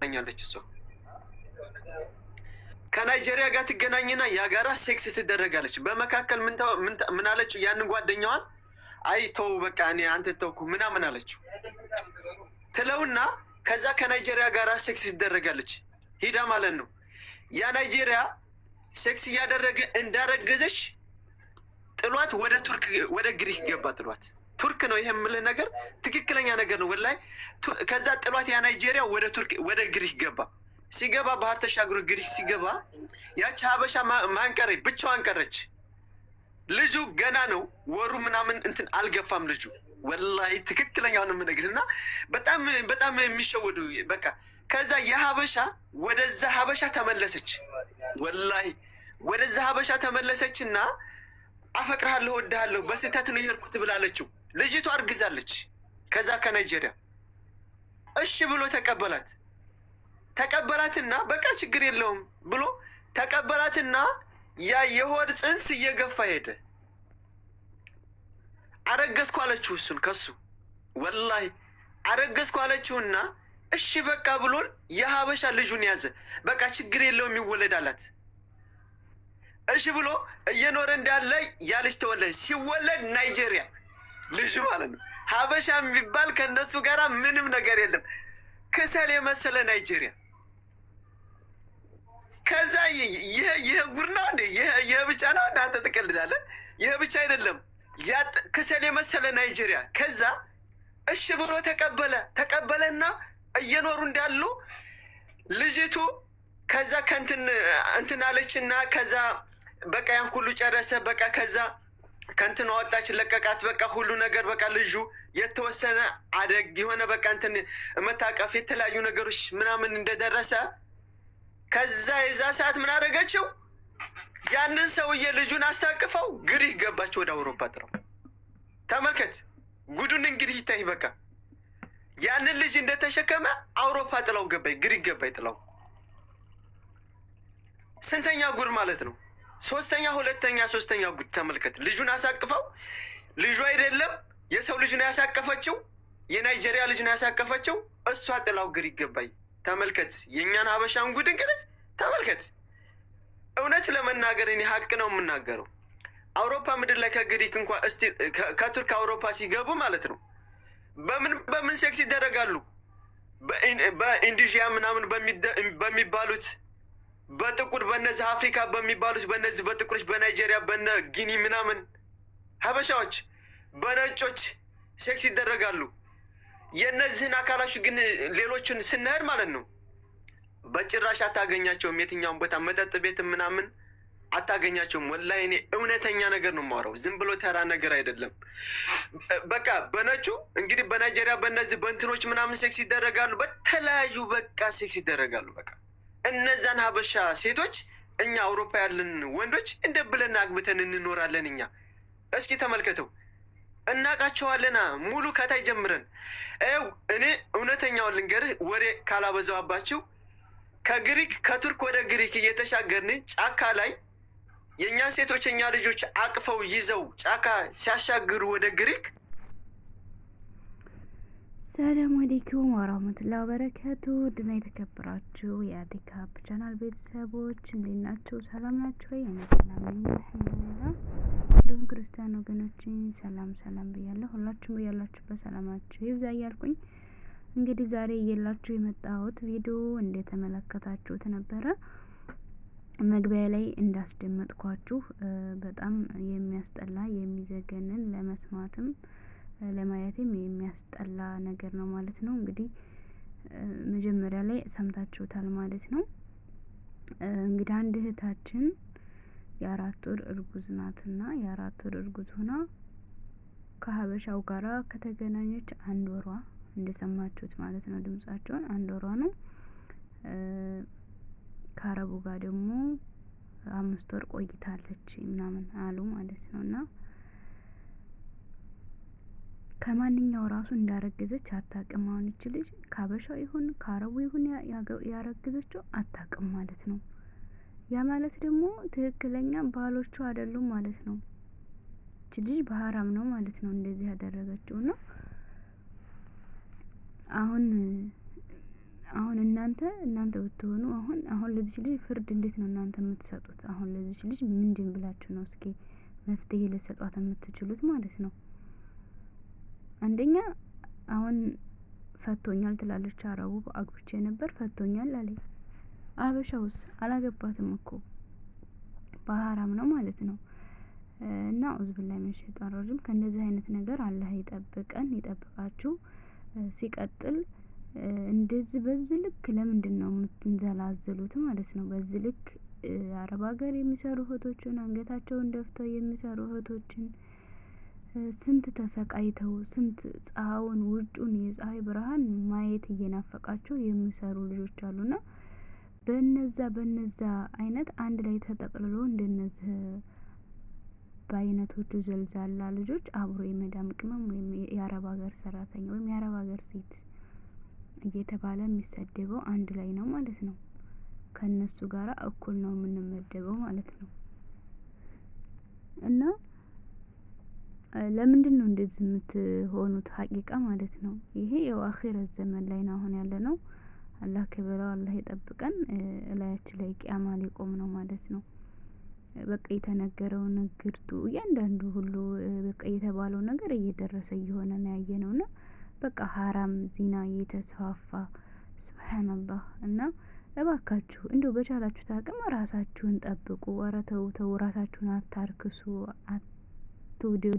ትገናኛለች እሷ ከናይጄሪያ ጋር ትገናኝና ያጋራ ሴክስ ትደረጋለች። በመካከል ምን አለችው? ያን ጓደኛዋን አይ ተው በቃ እኔ አንተ ተውኩ ምናምን አለችው ትለውና ከዛ ከናይጄሪያ ጋር ሴክስ ትደረጋለች ሂዳ ማለት ነው። ያ ናይጄሪያ ሴክስ እያደረገ እንዳረገዘች ጥሏት ወደ ቱርክ ወደ ግሪክ ገባ። ጥሏት ቱርክ ነው ይሄ የምልህ ነገር ትክክለኛ ነገር ነው ወላሂ። ከዛ ጥሏት ያ ናይጄሪያ ወደ ቱርክ ወደ ግሪክ ገባ። ሲገባ ባህር ተሻግሮ ግሪክ ሲገባ ያቺ ሀበሻ ማን ቀረች? ብቻዋን ቀረች። ልጁ ገና ነው ወሩ ምናምን እንትን አልገፋም ልጁ ወላሂ ትክክለኛው ነው የምነግርህ። እና በጣም የሚሸወዱ በቃ ከዛ የሀበሻ ወደዛ ሀበሻ ተመለሰች። ወላሂ ወደዛ ሀበሻ ተመለሰች እና አፈቅርሃለሁ ወድሃለሁ በስህተት ነው የሄድኩት ብላለችው። ልጅቷ አርግዛለች። ከዛ ከናይጄሪያ እሺ ብሎ ተቀበላትና በቃ ችግር የለውም ብሎ ተቀበላትና ያ የሆድ ጽንስ እየገፋ ሄደ። አረገዝኩ አለችው እሱን ከሱ ወላሂ አረገዝኩ አለችውና እሺ በቃ ብሎ የሀበሻ ልጁን ያዘ። በቃ ችግር የለውም ይወለድ አላት። እሺ ብሎ እየኖረ እንዳለ ያ ልጅ ተወለደ። ሲወለድ ናይጄሪያ ልጁ ማለት ነው። ሀበሻ የሚባል ከነሱ ጋር ምንም ነገር የለም። ክሰል የመሰለ ናይጄሪያ። ከዛ ይሄ ጉድ ነው እንዴ? ይሄ ብቻ ነው እንዴ? አንተ ትቀልዳለህ? ይሄ ብቻ አይደለም። ያ ክሰል የመሰለ ናይጄሪያ። ከዛ እሺ ብሎ ተቀበለና እየኖሩ እንዳሉ ልጅቱ ከዛ እንትን አለችና ከዛ በቃ ያን ሁሉ ጨረሰ። በቃ ከዛ ከንትን ወጣች፣ ለቀቃት። በቃ ሁሉ ነገር በቃ ልጁ የተወሰነ አደግ የሆነ በቃ እንትን መታቀፍ የተለያዩ ነገሮች ምናምን እንደደረሰ ከዛ የዛ ሰዓት ምን አደረገችው? ያንን ሰውዬ ልጁን አስታቅፈው ግሪክ ገባች፣ ወደ አውሮፓ ጥራው። ተመልከት ጉዱን እንግዲህ ይታይ። በቃ ያንን ልጅ እንደተሸከመ አውሮፓ ጥላው ገባይ፣ ግሪክ ገባይ ጥላው። ስንተኛ ጉድ ማለት ነው? ሶስተኛ ጉድ ተመልከት። ልጁን አሳቅፈው፣ ልጁ አይደለም የሰው ልጅ ነው ያሳቀፈችው፣ የናይጄሪያ ልጅ ነው ያሳቀፈችው። እሷ ጥላው ግሪክ ገባይ። ተመልከት የእኛን ሀበሻን ጉድ እንግዲህ ተመልከት። እውነት ለመናገር እኔ ሀቅ ነው የምናገረው። አውሮፓ ምድር ላይ ከግሪክ እንኳን እስቲ ከቱርክ አውሮፓ ሲገቡ ማለት ነው በምን ሴክስ ይደረጋሉ? በኢንዶኔዥያ ምናምን በሚባሉት በጥቁር በነዚህ አፍሪካ በሚባሉት በነዚህ በጥቁሮች በናይጄሪያ በነ ጊኒ ምናምን ሀበሻዎች በነጮች ሴክስ ይደረጋሉ። የነዚህን አካላችሁ ግን ሌሎችን ስንሄድ ማለት ነው በጭራሽ አታገኛቸውም። የትኛውን ቦታ መጠጥ ቤት ምናምን አታገኛቸውም። ወላሂ እኔ እውነተኛ ነገር ነው የማወራው፣ ዝም ብሎ ተራ ነገር አይደለም። በቃ በነጩ እንግዲህ በናይጄሪያ በነዚህ በእንትኖች ምናምን ሴክስ ይደረጋሉ፣ በተለያዩ በቃ ሴክስ ይደረጋሉ። በቃ እነዛን ሀበሻ ሴቶች እኛ አውሮፓ ያለን ወንዶች እንደ ብለን አግብተን እንኖራለን። እኛ እስኪ ተመልከተው እናቃቸዋለና ሙሉ ከታይ ጀምረን። እኔ እውነተኛውን ልንገርህ ወሬ ካላበዛዋባችሁ ከቱርክ ወደ ግሪክ እየተሻገርን ጫካ ላይ የእኛን ሴቶች የኛ ልጆች አቅፈው ይዘው ጫካ ሲያሻግሩ ወደ ግሪክ። ሰላም አለይኩም ወራህመቱላሂ ወበረካቱ። ድና የተከበራችሁ የአዲካፕ ቻናል ቤተሰቦች እንዴት ናችሁ? ሰላም ናችሁ ወይ? እኔ ሰላም ነኝ አልሐምዱሊላህ። ሁሉም ክርስቲያን ወገኖችን ሰላም ብያለሁ። ሁላችሁም በያላችሁበት ሰላማችሁ ይብዛ እያልኩኝ እንግዲህ ዛሬ እየላችሁ የመጣሁት ቪዲዮ እንደተመለከታችሁት ነበረ። መግቢያ ላይ እንዳስደመጥኳችሁ በጣም የሚያስጠላ የሚዘገንን ለመስማትም ለማየትም የሚያስጠላ ነገር ነው ማለት ነው። እንግዲህ መጀመሪያ ላይ ሰምታችሁታል ማለት ነው። እንግዲህ አንድ እህታችን የ4 ወር እርጉዝ ናትና የ4 ወር እርጉዝ ሆና ከሀበሻው ጋራ ከተገናኘች 1 ወሯ እንደሰማችሁት ማለት ነው። ድምጻቸውን 1 ወሯ ነው። ከአረቡ ጋር ደግሞ 5 ወር ቆይታለች ምናምን አሉ ማለት ነው። እና ከማንኛው ራሱ እንዳረገዘች አታውቅም። አሁን እቺ ልጅ ከሀበሻው ይሁን ከአረቡ ይሁን ያረገዘችው አታውቅም ማለት ነው። ያ ማለት ደግሞ ትክክለኛ ባሎቹ አይደሉም ማለት ነው። እቺ ልጅ በሐራም ነው ማለት ነው እንደዚህ ያደረገችው ነው። አሁን እናንተ እናንተ ብትሆኑ አሁን ለዚች ልጅ ፍርድ እንዴት ነው እናንተ የምትሰጡት? አሁን ለዚች ልጅ ምንድን ብላችሁ ነው እስኪ መፍትሄ ልትሰጧት የምትችሉት ማለት ነው? አንደኛ አሁን ፈቶኛል ትላለች። አረቡ አግብቼ ነበር ፈቶኛል አለኝ። አበሻውስ አላገባትም እኮ በሀራም ነው ማለት ነው። እና ኡዝ ቢላሂ ሚነ ሸይጣን ረጂም ከእንደዚህ አይነት ነገር አላህ ይጠብቀን ይጠብቃችሁ። ሲቀጥል እንደዚህ በዚህ ልክ ለምንድን ነው የምትንዘላዘሉት ማለት ነው? በዚህ ልክ አረብ ሀገር የሚሰሩ እህቶችን አንገታቸውን ደፍተው የሚሰሩ እህቶችን ስንት ተሰቃይተው ስንት ፀሐዩን ውጩን የፀሐይ ብርሃን ማየት እየናፈቃቸው የሚሰሩ ልጆች አሉና በነዛ አይነት አንድ ላይ ተጠቅልሎ እንደነዚህ በአይነቶቹ ዘልዛላ ልጆች አብሮ የመዳም ቅመም ወይም የአረብ ሀገር ሰራተኛ ወይም የአረብ ሀገር ሴት እየተባለ የሚሰደበው አንድ ላይ ነው ማለት ነው። ከነሱ ጋራ እኩል ነው የምንመደበው ማለት ነው። እና ለምንድን ነው እንደዚህ የምትሆኑት? ሀቂቃ ማለት ነው። ይሄ ያው አኺረት ዘመን ላይ ነው አሁን ያለ ነው። አላህ ከበላው አላህ ይጠብቀን። እላያችን ላይ ቂያማ ሊቆም ነው ማለት ነው። በቃ የተነገረው ንግርቱ እያንዳንዱ ሁሉ በቃ የተባለው ነገር እየደረሰ እየሆነ ነው ያየነውና በቃ ሀራም ዚና እየተስፋፋ ሱብሃንአላህ። እና እባካችሁ እንደው በቻላችሁት አቅም ራሳችሁን ጠብቁ። ኧረ ተው ራሳችሁን አታርክሱ፣ አትውደዱ።